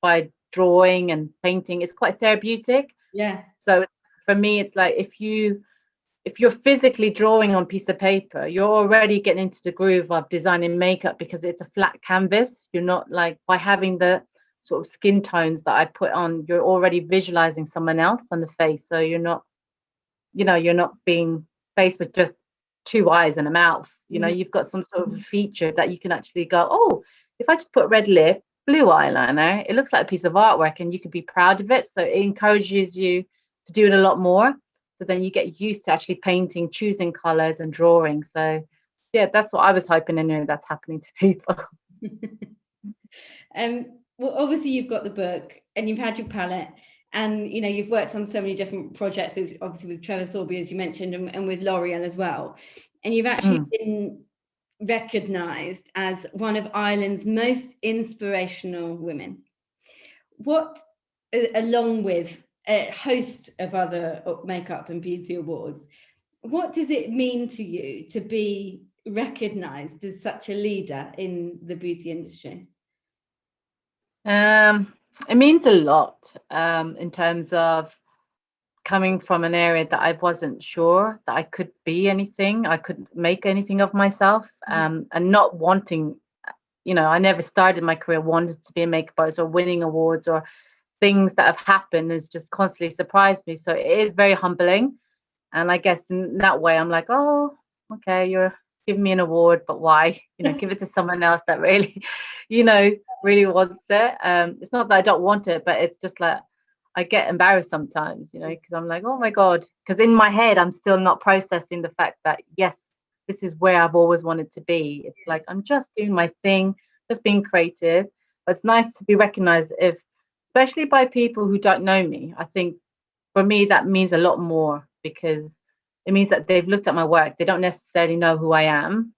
by drawing and painting? It's quite therapeutic. Yeah. So for me, it's like if you're physically drawing on piece of paper, you're already getting into the groove of designing makeup because it's a flat canvas. You're not like, by having the sort of skin tones that I put on, you're already visualizing someone else on the face. So you're not, you know, you're not being faced with just two eyes and a mouth. You know, you've got some sort of feature that you can actually go, oh, if I just put red lip, blue eyeliner, it looks like a piece of artwork, and you can be proud of it. So it encourages you to do it a lot more. So then you get used to actually painting, choosing colors and drawing. So yeah, that's what I was hoping anyway that's happening to people. Well, obviously you've got the book and you've had your palette, and you know you've worked on so many different projects with, obviously with Trevor Sorbie, as you mentioned, and with L'Oreal as well. And you've actually been recognized as one of Ireland's most inspirational women. What, along with a host of other makeup and beauty awards, what does it mean to you to be recognized as such a leader in the beauty industry? It means a lot in terms of coming from an area that I wasn't sure that I could be anything, I could make anything of myself, and not wanting, you know, I never started my career wanted to be a makeup artist or winning awards, or things that have happened has just constantly surprised me. So it is very humbling. And I guess in that way, I'm like, oh, okay, you're giving me an award, but why? You know, give it to someone else that really, you know, really wants it. It's not that I don't want it, but it's just like I get embarrassed sometimes, you know, because I'm like, oh my God, because in my head, I'm still not processing the fact that, yes, this is where I've always wanted to be. It's like I'm just doing my thing, just being creative. But it's nice to be recognized, if, especially by people who don't know me. I think for me, that means a lot more, because it means that they've looked at my work. They don't necessarily know who I am.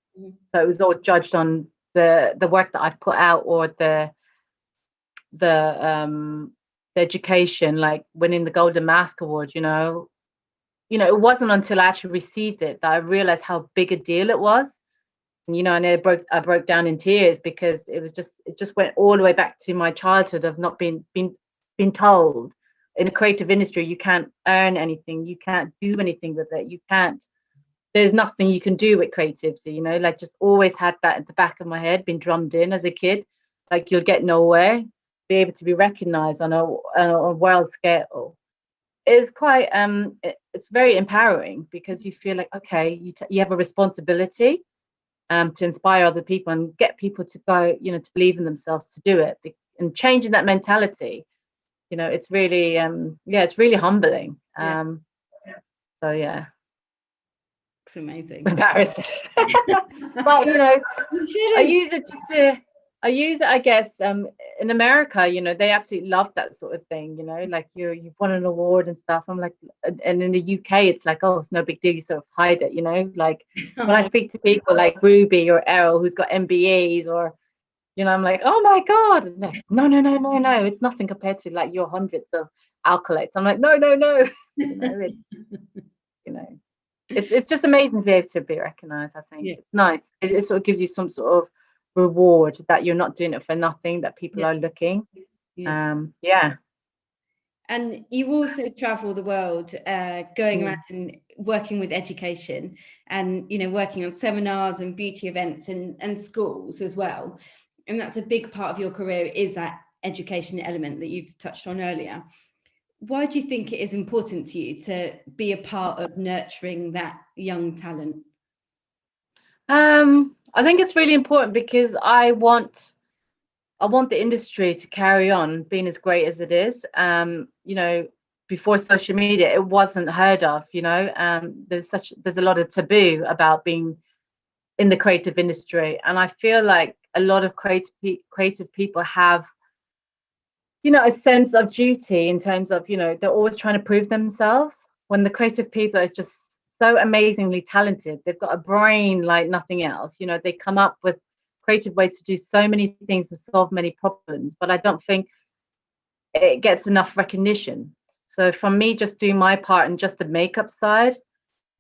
So it was all judged on the work that I've put out, or the education, like winning the Golden Mask Award, you know, it wasn't until I actually received it that I realized how big a deal it was. And, you know, and I broke down in tears, because it just went all the way back to my childhood of not being told in a creative industry you can't earn anything, you can't do anything with it, there's nothing you can do with creativity, you know, like just always had that at the back of my head, been drummed in as a kid, like you'll get nowhere. Be able to be recognized on a world scale is quite it's very empowering, because you feel like, okay, you have a responsibility to inspire other people and get people to go, you know, to believe in themselves to do it, and changing that mentality, you know, it's really it's really humbling. So yeah, it's amazing. Embarrassing. But you know, I use it, I guess, in America, you know, they absolutely love that sort of thing, you know, like you've won an award and stuff. I'm like, and in the UK, it's like, oh, it's no big deal, you sort of hide it, you know, like when I speak to people like Ruby or Errol, who's got MBAs, or, you know, I'm like, oh my God, no, it's nothing compared to like your hundreds of accolades. I'm like, no, you know, it's, you know, it's just amazing to be able to be recognized. I think it's nice. It sort of gives you some sort of reward that you're not doing it for nothing, that people are looking. And you also travel the world, going around and working with education, and, you know, working on seminars and beauty events and schools as well. And that's a big part of your career, is that education element that you've touched on earlier. Why do you think it is important to you to be a part of nurturing that young talent? I think it's really important, because I want the industry to carry on being as great as it is. You know, before social media, it wasn't heard of, you know. There's a lot of taboo about being in the creative industry, and I feel like a lot of creative people have, you know, a sense of duty in terms of, you know, they're always trying to prove themselves, when the creative people are just so amazingly talented. They've got a brain like nothing else. You know, they come up with creative ways to do so many things and solve many problems, but I don't think it gets enough recognition. So from me just doing my part and just the makeup side,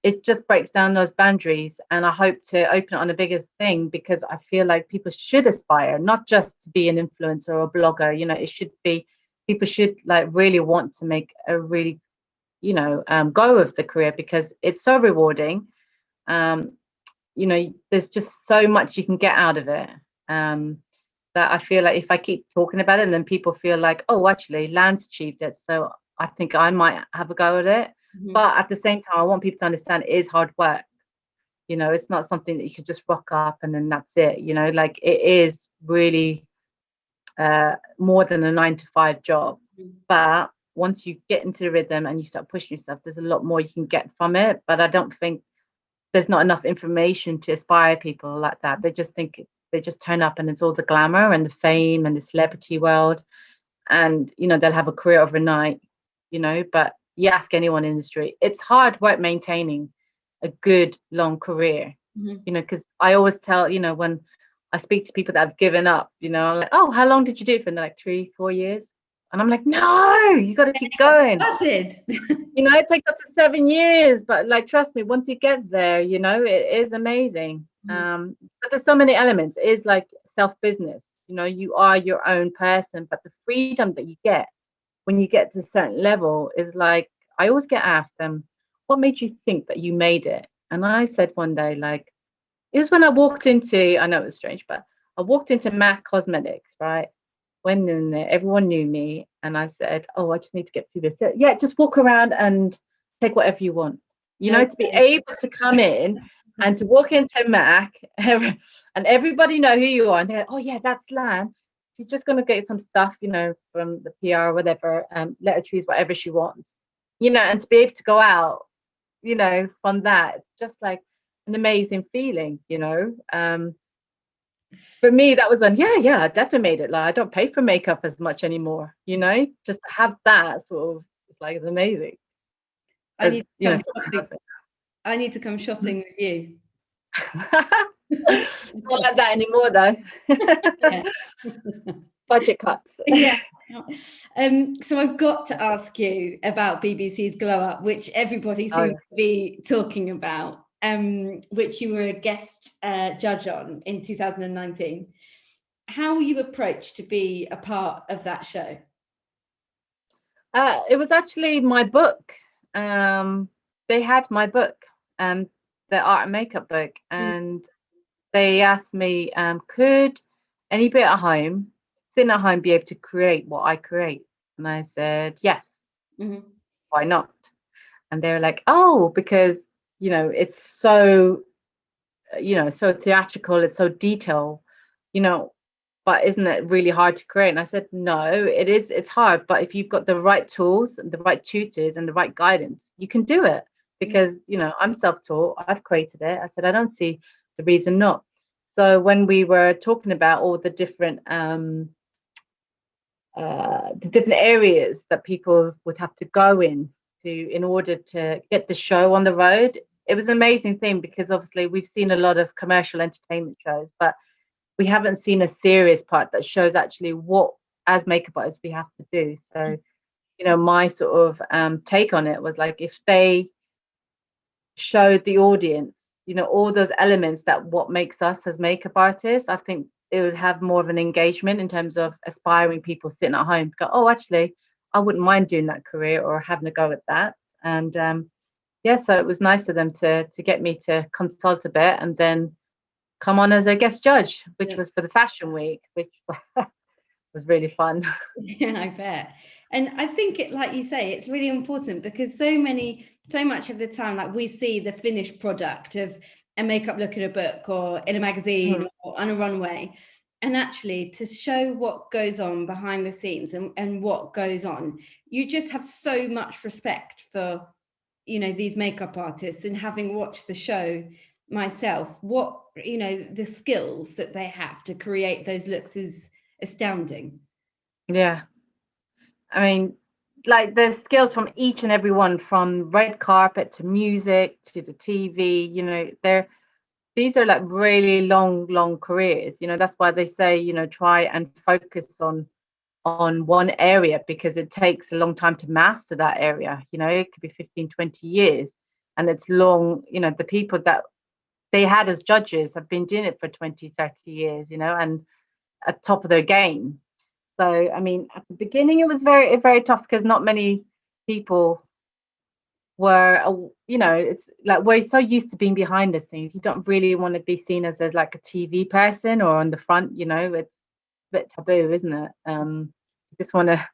it just breaks down those boundaries. And I hope to open it on a bigger thing, because I feel like people should aspire not just to be an influencer or a blogger. You know, it should be, people should like really want to make a really, you know, go with the career, because it's so rewarding. You know, there's just so much you can get out of it. That I feel like if I keep talking about it, and then people feel like, oh, actually, Lan's achieved it, so I think I might have a go at it. But at the same time, I want people to understand it is hard work. You know, it's not something that you could just rock up and then that's it. You know, like it is really more than a 9 to 5 job. But once you get into the rhythm and you start pushing yourself, there's a lot more you can get from it. But I don't think there's not enough information to inspire people like that. They just think they just turn up and it's all the glamour and the fame and the celebrity world, and you know, they'll have a career overnight. You know, but you ask anyone in the industry, it's hard work maintaining a good long career. You know, because I always tell, you know, when I speak to people that have given up, you know, I'm like, oh, how long did you do it for? And they're like 3-4 years. And I'm like, no, you got to keep going. You know, it takes up to 7 years, but like, trust me, once you get there, you know, it is amazing. But there's so many elements. It is like self-business. You know, you are your own person, but the freedom that you get when you get to a certain level is like, I always get asked them, what made you think that you made it? And I said one day, like, it was when I walked into, I know it was strange, but I walked into MAC Cosmetics, right? Went in there, everyone knew me, and I said, oh, I just need to get through this. Yeah, just walk around and take whatever you want. You know, to be able to come in and to walk into MAC and everybody know who you are, and they're like, oh yeah, that's Lan. She's just going to get some stuff, you know, from the PR or whatever, let her choose whatever she wants, you know, and to be able to go out, you know, from that, it's just like an amazing feeling, you know. For me, that was when, I definitely made it. Like, I don't pay for makeup as much anymore, you know, just to have that sort of, it's like, it's amazing. I need to come shopping with you. It's not like that anymore, though. Budget cuts. Yeah. So I've got to ask you about BBC's Glow Up, which everybody seems to be talking about, which you were a guest judge on in 2019. How were you approached to be a part of that show? It was actually my book. They had my book, the art and makeup book, and they asked me, could anybody at home, sitting at home, be able to create what I create? And I said, yes. Why not? And they were like, oh, because, you know, it's so, you know, so theatrical, it's so detailed, you know, but isn't it really hard to create? And I said, no, it is, it's hard, but if you've got the right tools and the right tutors and the right guidance, you can do it. Because, you know, I'm self-taught, I've created it. I said, I don't see the reason not. So when we were talking about all the different areas that people would have to go in order to get the show on the road, it was an amazing thing, because obviously we've seen a lot of commercial entertainment shows, but we haven't seen a serious part that shows actually what, as makeup artists, we have to do. So, you know, my sort of take on it was like, if they showed the audience, you know, all those elements that what makes us as makeup artists, I think it would have more of an engagement in terms of aspiring people sitting at home to go, oh, actually, I wouldn't mind doing that career or having a go at that. And so it was nice of them to get me to consult a bit and then come on as a guest judge, which was for the Fashion Week, which was really fun. Yeah, I bet. And I think it, like you say, it's really important, because so much of the time, like, we see the finished product of a makeup look in a book or in a magazine or on a runway. And actually, to show what goes on behind the scenes and what goes on, you just have so much respect for, you know, these makeup artists. And having watched the show myself, what, you know, the skills that they have to create those looks is astounding. Yeah. I mean, like the skills from each and every one, from red carpet to music to the TV, you know, these are like really long careers. You know, that's why they say, you know, try and focus on one area, because it takes a long time to master that area. You know, it could be 15, 20 years, and it's long. You know, the people that they had as judges have been doing it for 20, 30 years, you know, and at top of their game. So, I mean, at the beginning, it was very tough because not many people were, you know, it's like we're so used to being behind the scenes. You don't really want to be seen as like a TV person or on the front, you know, it's a bit taboo, isn't it? You just want to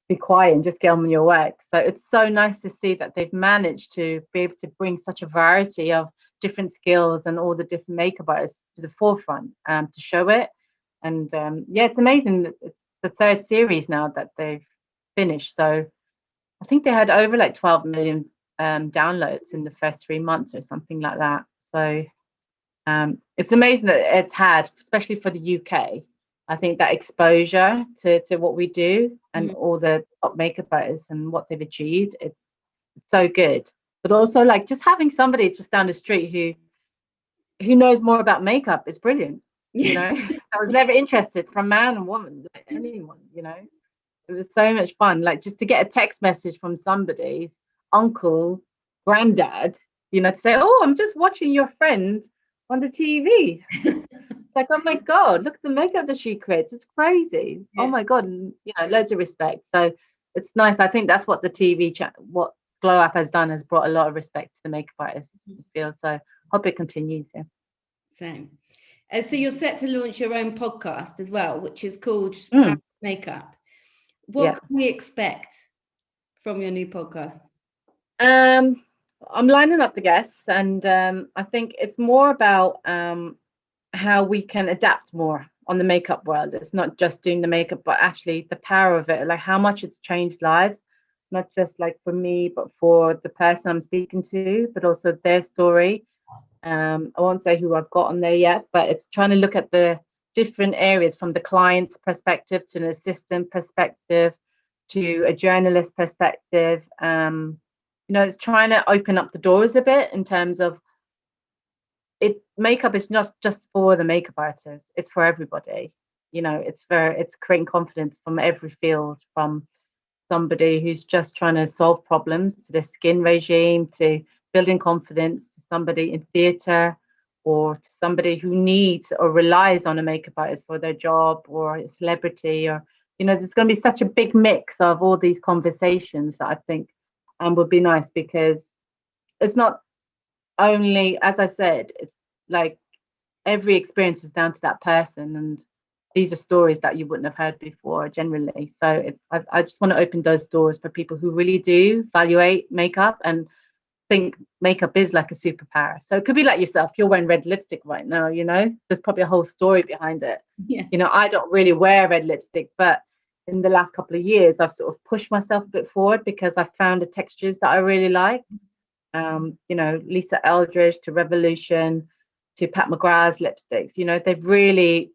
be quiet and just get on with your work. So it's so nice to see that they've managed to be able to bring such a variety of different skills and all the different makeup artists to the forefront, to show it. And yeah, it's amazing that it's the third series now that they've finished. So I think they had over like 12 million downloads in the first 3 months or something like that. So it's amazing that it's had, especially for the UK. I think that exposure to what we do and all the top makeup artists and what they've achieved, it's so good. But also, like, just having somebody just down the street who knows more about makeup is brilliant. You know, I was never interested, from man and woman, like anyone, you know. It was so much fun, like just to get a text message from somebody's uncle, granddad, you know, to say, "Oh, I'm just watching your friend on the TV." It's like, oh my God, look at the makeup that she creates. It's crazy. Yeah. Oh my God, you know, loads of respect. So it's nice. I think that's what the TV what Glow Up has done, has brought a lot of respect to the makeup artists, I feel. So hope it continues. Yeah. Same. So you're set to launch your own podcast as well, which is called Makeup. What can we expect from your new podcast? I'm lining up the guests, and I think it's more about how we can adapt more on the makeup world. It's not just doing the makeup, but actually the power of it, like how much it's changed lives, not just like for me, but for the person I'm speaking to, but also their story. I won't say who I've got on there yet, but it's trying to look at the different areas, from the client's perspective to an assistant perspective to a journalist perspective. You know, it's trying to open up the doors a bit in terms of makeup is not just for the makeup artist, it's for everybody. You know, it's creating confidence from every field, from somebody who's just trying to solve problems to the skin regime, to building confidence, to somebody in theatre, or to somebody who needs or relies on a makeup artist for their job, or a celebrity, or, you know, there's going to be such a big mix of all these conversations that I think would be nice, because it's not only, as I said, it's like every experience is down to that person, and these are stories that you wouldn't have heard before generally. So I just want to open those doors for people who really do evaluate makeup and think makeup is like a superpower. So it could be like yourself, you're wearing red lipstick right now, you know, there's probably a whole story behind it. Yeah. You know, I don't really wear red lipstick, but in the last couple of years I've sort of pushed myself a bit forward because I found the textures that I really like. You know, Lisa Eldridge to Revolution to Pat McGrath's lipsticks, you know, they've really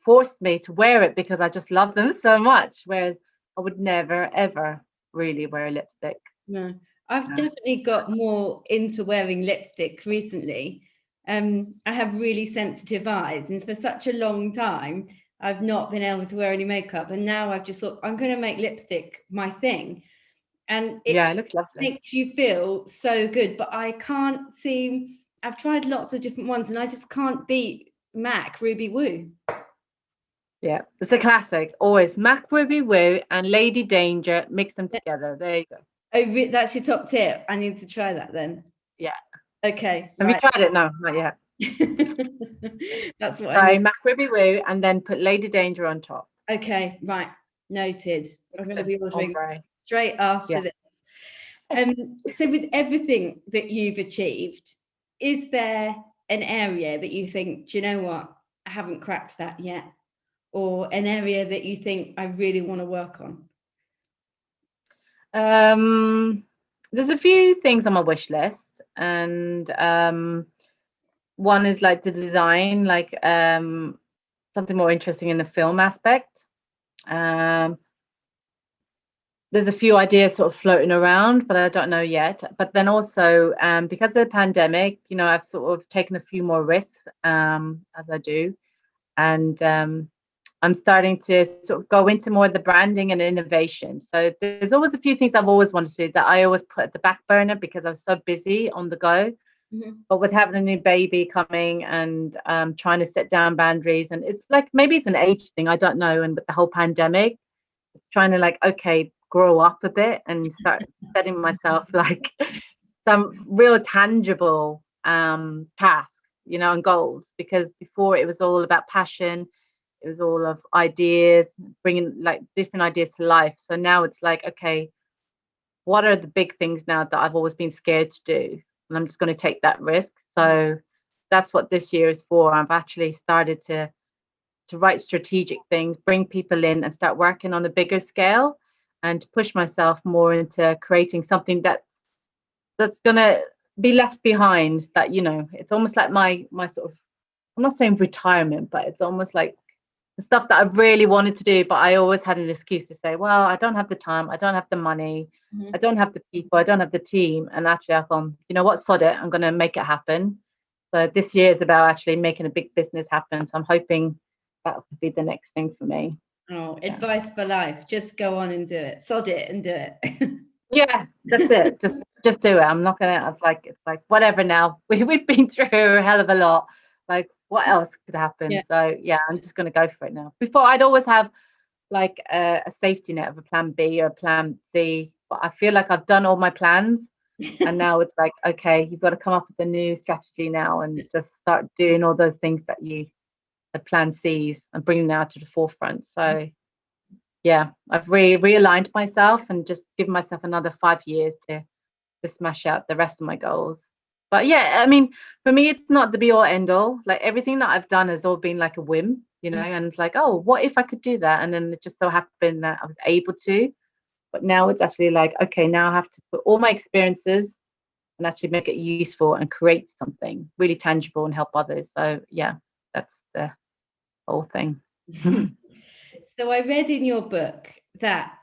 forced me to wear it because I just love them so much, whereas I would never ever really wear a lipstick. No, I've definitely got more into wearing lipstick recently. I have really sensitive eyes, and for such a long time I've not been able to wear any makeup, and now I've just thought I'm going to make lipstick my thing, and it looks lovely, makes you feel so good. But I can't seem, I've tried lots of different ones and I just can't beat MAC Ruby Woo. Yeah, it's a classic. Always MAC Ruby Woo and Lady Danger, mix them together. There you go. Oh, that's your top tip. I need to try that then. Yeah. Okay. Have you tried it? No, not yet. That's what I need. MAC Ruby Woo and then put Lady Danger on top. Okay, right. Noted. I'm going to be ordering straight after this. So with everything that you've achieved, is there an area that you think, do you know what, I haven't cracked that yet? Or an area that you think I really want to work on? There's a few things on my wish list, and one is like the design, like something more interesting in the film aspect. there's a few ideas sort of floating around, but I don't know yet. But then also, because of the pandemic, you know, I've sort of taken a few more risks, as I do. And I'm starting to sort of go into more of the branding and innovation. So there's always a few things I've always wanted to do that I always put at the back burner because I was so busy on the go. But with having a new baby coming and trying to set down boundaries, and it's like maybe it's an age thing, I don't know. And with the whole pandemic, it's trying to like, okay, grow up a bit and start setting myself like some real tangible tasks, you know, and goals. Because before it was all about passion, it was all of ideas, bringing like different ideas to life. So now it's like, okay, what are the big things now that I've always been scared to do? And I'm just going to take that risk. So that's what this year is for. I've actually started to write strategic things, bring people in and start working on a bigger scale, and to push myself more into creating something that's going to be left behind. That, you know, it's almost like my sort of, I'm not saying retirement, but it's almost like the stuff that I really wanted to do, but I always had an excuse to say, well, I don't have the time, I don't have the money, I don't have the people, I don't have the team. And actually I've gone, you know what, sod it, I'm going to make it happen. So this year is about actually making a big business happen. So I'm hoping that will be the next thing for me. Oh, yeah. Advice for life. Just go on and do it. Sod it and do it. Yeah, that's it. Just do it. I'm not gonna. It's like whatever. Now we've been through a hell of a lot. Like what else could happen? Yeah. So yeah, I'm just gonna go for it now. Before I'd always have like a safety net of a plan B or a plan C, but I feel like I've done all my plans, and now it's like, okay, you've got to come up with a new strategy now and just start doing all those things that you had plan C's and bringing them out to the forefront. So yeah, I've realigned myself and just given myself another 5 years to smash out the rest of my goals. But yeah, I mean, for me, it's not the be all end all. Like everything that I've done has all been like a whim, you know, and it's like, oh, what if I could do that? And then it just so happened that I was able to. But now it's actually like, okay, now I have to put all my experiences and actually make it useful and create something really tangible and help others. So yeah, that's the whole thing. So I read in your book that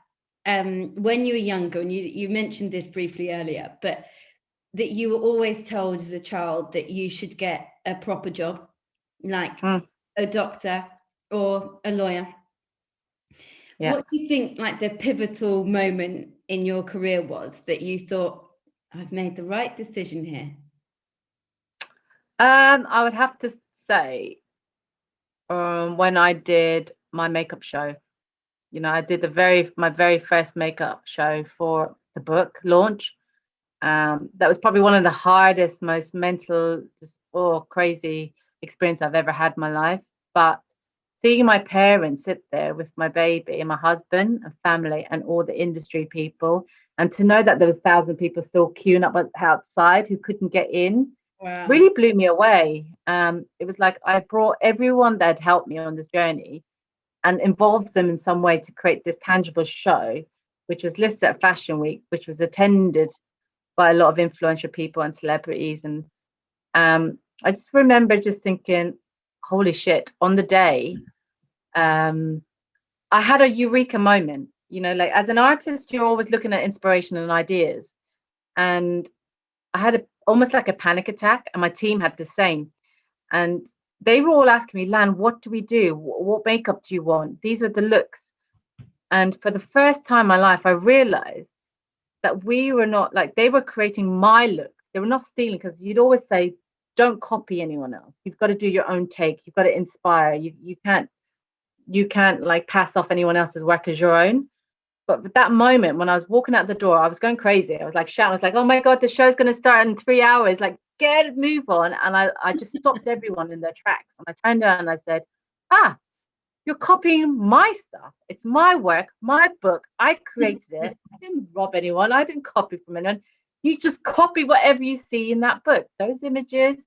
when you were younger, and you mentioned this briefly earlier, but that you were always told as a child that you should get a proper job, like a doctor or a lawyer. Yeah. What do you think like the pivotal moment in your career was that you thought, I've made the right decision here? I would have to say when I did my makeup show. You know, I did my very first makeup show for the book launch. That was probably one of the hardest, most mental, crazy experience I've ever had in my life. But seeing my parents sit there with my baby and my husband and family and all the industry people, and to know that there was 1,000 people still queuing up outside who couldn't get in, wow, really blew me away. It was like I brought everyone that had helped me on this journey and involved them in some way to create this tangible show, which was listed at Fashion Week, which was attended by a lot of influential people and celebrities. And I just remember just thinking, holy shit, on the day, I had a eureka moment. You know, like as an artist, you're always looking at inspiration and ideas. And I had almost like a panic attack, and my team had the same. And they were all asking me, Lan, what do we do? What makeup do you want? These were the looks. And for the first time in my life, I realized that we were not like, they were creating my looks. They were not stealing, because you'd always say, don't copy anyone else. You've got to do your own take. You've got to inspire. You can't like pass off anyone else's work as your own. But at that moment, when I was walking out the door, I was going crazy. I was like shouting. I was like, oh my God, the show's going to start in 3 hours. Like, move on. And I just stopped everyone in their tracks. And I turned around and I said, you're copying my stuff. It's my work, my book. I created it. I didn't rob anyone. I didn't copy from anyone. You just copy whatever you see in that book. Those images,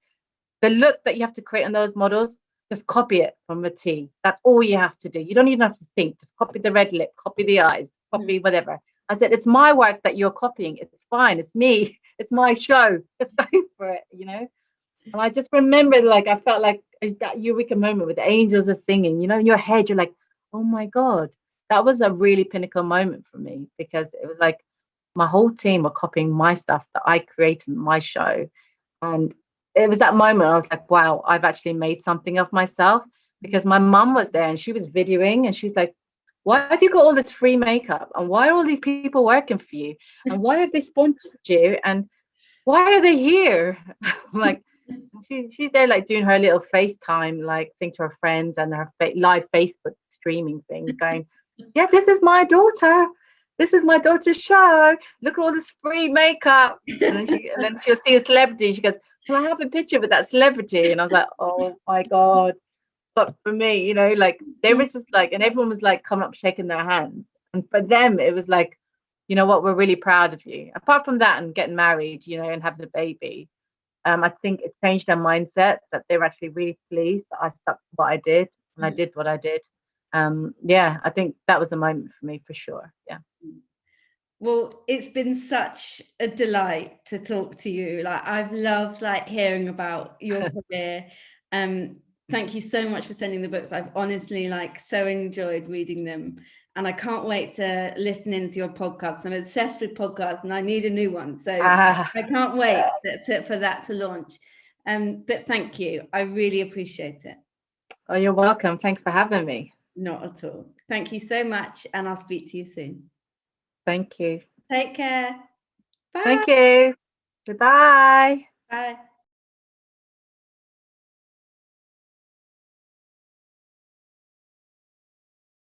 the look that you have to create on those models, just copy it from a T. That's all you have to do. You don't even have to think. Just copy the red lip, copy the eyes, copy whatever. I said, it's my work that you're copying. It's fine. It's me. It's my show. Just go for it, you know? And I just remembered, like, I felt like that eureka moment with the angels are singing, you know, in your head, you're like, oh my God, that was a really pinnacle moment for me, because it was like my whole team were copying my stuff that I created in my show. And it was that moment I was like, wow, I've actually made something of myself, because my mum was there and she was videoing and she's like, why have you got all this free makeup? And why are all these people working for you? And why have they sponsored you? And why are they here? Like, she's there like doing her little FaceTime like thing to her friends and her live Facebook streaming thing, going, yeah, this is my daughter. This is my daughter's show. Look at all this free makeup. And then she'll see a celebrity. She goes, can I have a picture with that celebrity? And I was like, oh my God. But for me, like they were just like, and everyone was like coming up shaking their hands. And for them, it was like, you know what, we're really proud of you. Apart from that and getting married, and having a baby, I think it changed their mindset, that they were actually really pleased that I stuck to what I did and I did what I did. Yeah, I think that was a moment for me for sure. Yeah. Well, it's been such a delight to talk to you. Like, I've loved like hearing about your career. Thank you so much for sending the books. I've honestly like so enjoyed reading them, and I can't wait to listen into your podcast. I'm obsessed with podcasts and I need a new one. So I can't wait for that to launch. But thank you. I really appreciate it. Oh, you're welcome. Thanks for having me. Not at all. Thank you so much. And I'll speak to you soon. Thank you. Take care. Bye. Thank you. Goodbye. Bye.